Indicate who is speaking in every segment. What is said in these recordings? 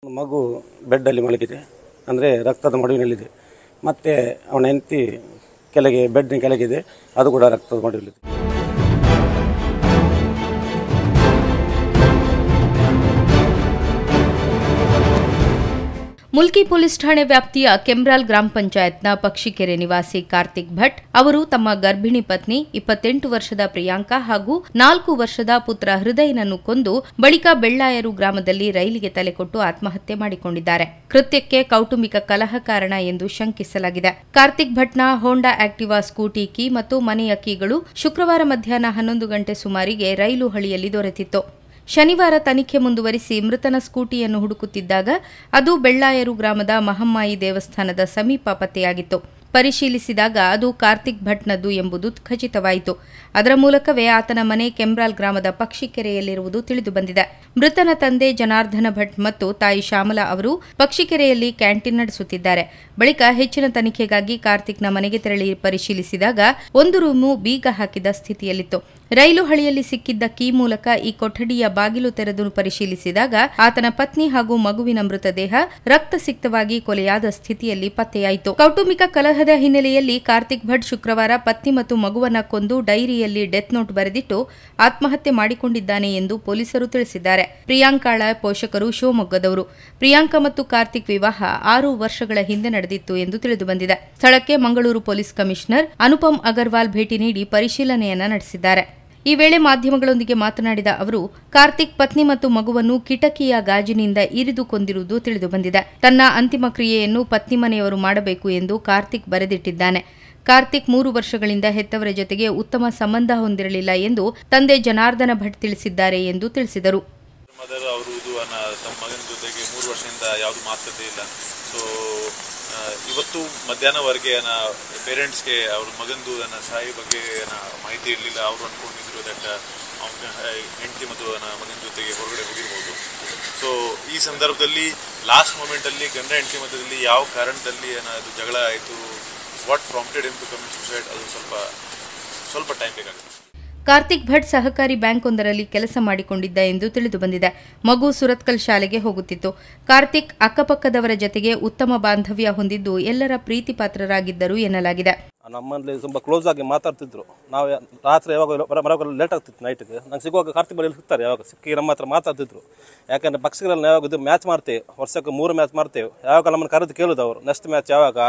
Speaker 1: ಮಗು ಬೆಡ್ಡಲ್ಲಿ ಮಲಗಿದೆ, ಅಂದರೆ ರಕ್ತದ ಮಡುವಿನಲ್ಲಿದೆ. ಮತ್ತು ಅವನ ಹೆಂಡತಿ ಕೆಳಗೆ ಬೆಡ್ನ ಕೆಳಗಿದೆ, ಅದು ಕೂಡ ರಕ್ತದ ಮಡುವಿನಲ್ಲಿದೆ.
Speaker 2: ಮುಲ್ಕಿ ಪೊಲೀಸ್ ಠಾಣೆ ವ್ಯಾಪ್ತಿಯ ಕೆಮ್ರಾಲ್ ಗ್ರಾಮ ಪಂಚಾಯತ್ನ ಪಕ್ಷಿಕೆರೆ ನಿವಾಸಿ ಕಾರ್ತಿಕ್ ಭಟ್ ಅವರು ತಮ್ಮ ಗರ್ಭಿಣಿ ಪತ್ನಿ 28 ವರ್ಷದ ಪ್ರಿಯಾಂಕಾ ಹಾಗೂ 4 ವರ್ಷದ ಪುತ್ರ ಹೃದಯನನ್ನು ಕೊಂದು ಬಳಿಕ ಬೆಳ್ಳಾಯರು ಗ್ರಾಮದಲ್ಲಿ ರೈಲಿಗೆ ತಲೆಕೊಟ್ಟು ಆತ್ಮಹತ್ಯೆ ಮಾಡಿಕೊಂಡಿದ್ದಾರೆ. ಕೃತ್ಯಕ್ಕೆ ಕೌಟುಂಬಿಕ ಕಲಹ ಕಾರಣ ಎಂದು ಶಂಕಿಸಲಾಗಿದೆ. ಕಾರ್ತಿಕ್ ಭಟ್ನ ಹೋಂಡಾ ಆಕ್ಟಿವಾ ಸ್ಕೂಟಿ ಕೀ ಮತ್ತು ಮನೆಯ ಕೀಗಳು ಶುಕ್ರವಾರ ಮಧ್ಯಾಹ್ನ 11 ಗಂಟೆ ಸುಮಾರಿಗೆ ರೈಲು ಹಳಿಯಲ್ಲಿ ದೊರೆತಿತ್ತು. ಶನಿವಾರ ತನಿಖೆ ಮುಂದುವರಿಸಿ ಮೃತನ ಸ್ಕೂಟಿಯನ್ನು ಹುಡುಕುತ್ತಿದ್ದಾಗ ಅದು ಬೆಳ್ಳಾಯರು ಗ್ರಾಮದ ಮಹಮ್ಮಾಯಿ ದೇವಸ್ಥಾನದ ಸಮೀಪ ಪತ್ತೆಯಾಗಿತ್ತು. ಪರಿಶೀಲಿಸಿದಾಗ ಅದು ಕಾರ್ತಿಕ್ ಭಟ್ನದ್ದು ಎಂಬುದು ಖಚಿತವಾಯಿತು. ಅದರ ಮೂಲಕವೇ ಆತನ ಮನೆ ಕೆಮ್ರಾಲ್ ಗ್ರಾಮದ ಪಕ್ಷಿಕೆರೆಯಲ್ಲಿರುವುದು ತಿಳಿದುಬಂದಿದೆ. ಮೃತನ ತಂದೆ ಜನಾರ್ದನ ಭಟ್ ಮತ್ತು ತಾಯಿ ಶ್ಯಾಮಲಾ ಅವರು ಪಕ್ಷಿಕೆರೆಯಲ್ಲಿ ಕ್ಯಾಂಟೀನ್ ನಡೆಸುತ್ತಿದ್ದಾರೆ. ಬಳಿಕ ಹೆಚ್ಚಿನ ತನಿಖೆಗಾಗಿ ಕಾರ್ತಿಕ್ನ ಮನೆಗೆ ತೆರಳಿ ಪರಿಶೀಲಿಸಿದಾಗ ಒಂದು ರೂಮು ಬೀಗ ಹಾಕಿದ ಸ್ಥಿತಿಯಲ್ಲಿತ್ತು. ರೈಲು ಹಳಿಯಲ್ಲಿ ಸಿಕ್ಕಿದ್ದ ಕೀ ಮೂಲಕ ಈ ಕೊಠಡಿಯ ಬಾಗಿಲು ತೆರೆದು ಪರಿಶೀಲಿಸಿದಾಗ ಆತನ ಪತ್ನಿ ಹಾಗೂ ಮಗುವಿನ ಮೃತದೇಹ ರಕ್ತಸಿಕ್ತವಾಗಿ ಕೊಲೆಯಾದ ಸ್ಥಿತಿಯಲ್ಲಿ ಪತ್ತೆಯಾಯಿತು. ಕೌಟುಂಬಿಕ ಕಲಹದ ಹಿನ್ನೆಲೆಯಲ್ಲಿ ಕಾರ್ತಿಕ್ ಭಟ್ ಶುಕ್ರವಾರ ಪತ್ನಿ ಮತ್ತು ಮಗುವನ್ನ ಕೊಂದು ಡೈರಿಯಲ್ಲಿ ಡೆತ್ ನೋಟ್ ಬರೆದಿಟ್ಟು ಆತ್ಮಹತ್ಯೆ ಮಾಡಿಕೊಂಡಿದ್ದಾನೆ ಎಂದು ಪೊಲೀಸರು ತಿಳಿಸಿದ್ದಾರೆ. ಪ್ರಿಯಾಂಕಾಳ ಪೋಷಕರು ಶಿವಮೊಗ್ಗದವರು. ಪ್ರಿಯಾಂಕಾ ಮತ್ತು ಕಾರ್ತಿಕ್ ವಿವಾಹ 6 ವರ್ಷಗಳ ಹಿಂದೆ ನಡೆದಿತ್ತು ಎಂದು ತಿಳಿದುಬಂದಿದೆ. ಸ್ಥಳಕ್ಕೆ ಮಂಗಳೂರು ಪೊಲೀಸ್ ಕಮಿಷನರ್ ಅನುಪಮ್ ಅಗರ್ವಾಲ್ ಭೇಟಿ ನೀಡಿ ಪರಿಶೀಲನೆಯನ್ನ ನಡೆಸಿದ್ದಾರೆ. ಈ ವೇಳೆ ಮಾಧ್ಯಮಗಳೊಂದಿಗೆ ಮಾತನಾಡಿದ ಅವರು, ಕಾರ್ತಿಕ್ ಪತ್ನಿ ಮತ್ತು ಮಗುವನ್ನು ಕಿಟಕಿಯ ಗಾಜಿನಿಂದ ಇರಿದು ಕೊಂದಿರುವುದು ತಿಳಿದುಬಂದಿದೆ. ತನ್ನ ಅಂತಿಮ ಕ್ರಿಯೆಯನ್ನು ಪತ್ನಿ ಮನೆಯವರು ಮಾಡಬೇಕು ಎಂದು ಕಾರ್ತಿಕ್ ಬರೆದಿಟ್ಟಿದ್ದಾನೆ. ಕಾರ್ತಿಕ್ 3 ವರ್ಷಗಳಿಂದ ಹೆತ್ತವರ ಜೊತೆಗೆ ಉತ್ತಮ ಸಂಬಂಧ ಹೊಂದಿರಲಿಲ್ಲ ಎಂದು ತಂದೆ ಜನಾರ್ದನ ಭಟ್ ತಿಳಿಸಿದ್ದಾರೆ ಎಂದು ತಿಳಿಸಿದರು.
Speaker 3: ಮಗನ ಜೊತೆಗೆ 3 ವರ್ಷದಿಂದ ಯಾವುದು ಮಾತುಕತೆ ಇಲ್ಲ. ಸೊ ಇವತ್ತು ಮಧ್ಯಾಹ್ನವರೆಗೆ ಪೇರೆಂಟ್ಸ್ಗೆ ಅವ್ರ ಮಗಂದು ಸಾಯಿ ಬಗ್ಗೆ ಮಾಹಿತಿ ಇರಲಿಲ್ಲ. ಅವರು ಅಂದ್ಕೊಂಡಿದ್ರು ದಟ್ ಅವನ ಹೆಂಡತಿ ಮತ್ತು ಮಗನ ಜೊತೆಗೆ ಹೊರಗಡೆ ಹೋಗಿರ್ಬೋದು. ಸೊ ಈ ಸಂದರ್ಭದಲ್ಲಿ ಲಾಸ್ಟ್ ಮೂಮೆಂಟಲ್ಲಿ ಗಂಡ ಹೆಂಡತಿ ಮಧ್ಯದಲ್ಲಿ ಯಾವ ಕಾರಣದಲ್ಲಿ ಅದು ಜಗಳ ಆಯಿತು, what prompted into commit suicide, ಅದು ಸ್ವಲ್ಪ ಟೈಮ್ ಬೇಕಾಗುತ್ತೆ.
Speaker 2: ಕಾರ್ತಿಕ್ ಭಟ್ ಸಹಕಾರಿ ಬ್ಯಾಂಕ್ ಒಂದರಲ್ಲಿ ಕೆಲಸ ಮಾಡಿಕೊಂಡಿದ್ದ ಎಂದು ತಿಳಿದುಬಂದಿದೆ. ಮಗು ಸುರತ್ಕಲ್ ಶಾಲೆಗೆ ಹೋಗುತ್ತಿತ್ತು. ಕಾರ್ತಿಕ್ ಅಕ್ಕಪಕ್ಕದವರ ಜೊತೆಗೆ ಉತ್ತಮ ಬಾಂಧವ್ಯ ಹೊಂದಿದ್ದು ಎಲ್ಲರ ಪ್ರೀತಿ ಪಾತ್ರರಾಗಿದ್ದರು ಎನ್ನಲಾಗಿದೆ.
Speaker 1: ನಮ್ಮಲ್ಲಿ ತುಂಬ ಕ್ಲೋಸ್ ಆಗಿ ಮಾತಾಡ್ತಿದ್ರು. ನಾವು ರಾತ್ರಿ ಯಾವಾಗ ಲೇಟ್ ಆಗ್ತಿತ್ತು ನೈಟ್ಗೆ, ನಂಗೆ ಸಿಗುವಾಗ ಕಾರ್ತಿಕ್ ಬಳಿ ಸಿಗ್ತಾರೆ. ಯಾವಾಗ ಸಿಕ್ಕಿ ನಮ್ಮ ಹತ್ರ ಮಾತಾಡ್ತಿದ್ರು. ಯಾಕಂದರೆ ಪಕ್ಷಗಳಲ್ಲಿ ಯಾವಾಗ ಇದು ಮ್ಯಾಚ್ ಮಾಡ್ತೇವೆ, ವರ್ಷಕ್ಕೆ 3 ಮ್ಯಾಚ್ ಮಾಡ್ತೇವೆ. ಯಾವಾಗ ನಮ್ಮನ್ನು ಕರೆದು ಕೇಳೋದು ಅವರು ನೆಕ್ಸ್ಟ್ ಮ್ಯಾಚ್ ಯಾವಾಗ.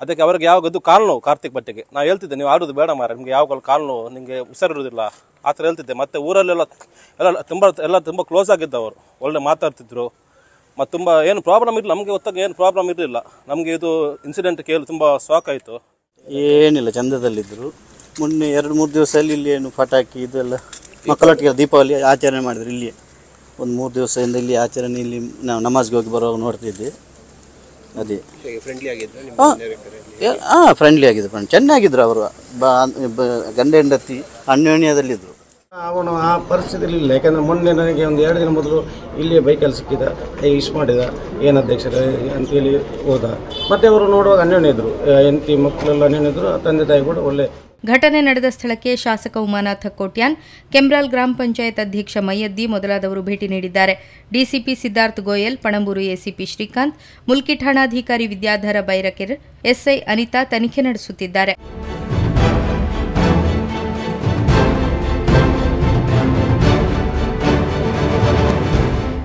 Speaker 1: ಅದಕ್ಕೆ ಅವ್ರಿಗೆ ಯಾವಾಗ ಇದು ಕಾಲು ನೋವು ಕಾರ್ತಿಕ್ ಭಟ್ಟಿಗೆ. ನಾವು ಹೇಳ್ತಿದ್ದೆ, ನೀವು ಆಡೋದು ಬೇಡ ಮಾರ, ನಿಮಗೆ ಯಾವಾಗ ಕಾಲು ನೋವು, ನಿಮಗೆ ಹುಷಾರಿರೋದಿಲ್ಲ ಆ ಥರ ಹೇಳ್ತಿದ್ದೆ. ಮತ್ತು ಊರಲ್ಲೆಲ್ಲ ತುಂಬ ಕ್ಲೋಸ್ ಆಗಿದ್ದವರು, ಒಳ್ಳೆ ಮಾತಾಡ್ತಿದ್ರು. ಮತ್ತು ತುಂಬ ಏನು ಪ್ರಾಬ್ಲಮ್ ಇರಲಿಲ್ಲ, ನಮಗೆ ಹೊತ್ತಾಗ ಏನು ಪ್ರಾಬ್ಲಮ್ ಇರಲಿಲ್ಲ. ನಮಗೆ ಇದು ಇನ್ಸಿಡೆಂಟ್ ಕೇಳಿ ತುಂಬ ಶಾಕ್ ಆಯಿತು.
Speaker 4: ಏನಿಲ್ಲ, ಚಂದದಲ್ಲಿದ್ದರು. ಮೊನ್ನೆ 2-3 ದಿವಸದಲ್ಲಿ ಇಲ್ಲಿ ಏನು ಪಟಾಕಿ ಇದೆಲ್ಲ ಮಕ್ಕಳೊಟ್ಟಿಗೆ ದೀಪಾವಳಿ ಆಚರಣೆ ಮಾಡಿದ್ರು. ಇಲ್ಲಿಯೇ ಒಂದು 3 ದಿವಸದಿಂದ ಇಲ್ಲಿ ಆಚರಣೆ, ಇಲ್ಲಿ ನಾವು ನಮಾಜ್ಗೆ ಹೋಗಿ ಬರುವಾಗ ನೋಡ್ತಿದ್ದೆ. ಅದೇ ಫ್ರೆಂಡ್ಲಿ ಆಗಿದ್ರು, ಚೆನ್ನಾಗಿದ್ರು ಅವರು. ಗಂಡ ಹೆಂಡತಿ ಅನ್ಯೋನ್ಯದಲ್ಲಿದ್ದರು.
Speaker 5: ಅವನು ಆ ಪರಿಸ್ಥಿತಿಯಲ್ಲಿ ಇಲ್ಲ. ಯಾಕಂದರೆ ಮೊನ್ನೆ ನನಗೆ ಒಂದು 2 ದಿನ ಮೊದಲು ಇಲ್ಲಿಯೇ ಬೈಕಲ್ಲಿ ಸಿಕ್ಕಿದ, ಇಶ್ ಮಾಡಿದ, ಏನು ಅಧ್ಯಕ್ಷರೇ ಅಂತೇಳಿ ಹೋದ. ಮತ್ತೆ ಅವರು ನೋಡುವಾಗ ಅನ್ಯೋನ್ಯ ಇದ್ದರು, ಹೆಂಡತಿ ಮಕ್ಕಳೆಲ್ಲ ಅನ್ಯೋನ್ಯ ಇದ್ದರು. ತಂದೆ ತಾಯಿ ಕೂಡ ಒಳ್ಳೆ.
Speaker 2: ಘಟನೆ ನಡೆದ ಸ್ಥಳಕ್ಕೆ ಶಾಸಕ ಉಮಾನಾಥ ಕೋಟ್ಯಾನ್, ಕೆಮ್ರಾಲ್ ಗ್ರಾಮ ಪಂಚಾಯತ್ ಅಧ್ಯಕ್ಷ ಮೈಯದ್ದಿ ಮೊದಲಾದವರು ಭೇಟಿ ನೀಡಿದ್ದಾರೆ. ಡಿಸಿಪಿ ಸಿದ್ಧಾರ್ಥ್ ಗೋಯಲ್, ಪಣಂಬೂರು ಎಸಿಪಿ ಶ್ರೀಕಾಂತ್, ಮುಲ್ಕಿ ಠಾಣಾಧಿಕಾರಿ ವಿದ್ಯಾಧರ ಬೈರಕೆರ್, ಎಸ್ಐ ಅನಿತಾ ತನಿಖೆ ನಡೆಸುತ್ತಿದ್ದಾರೆ.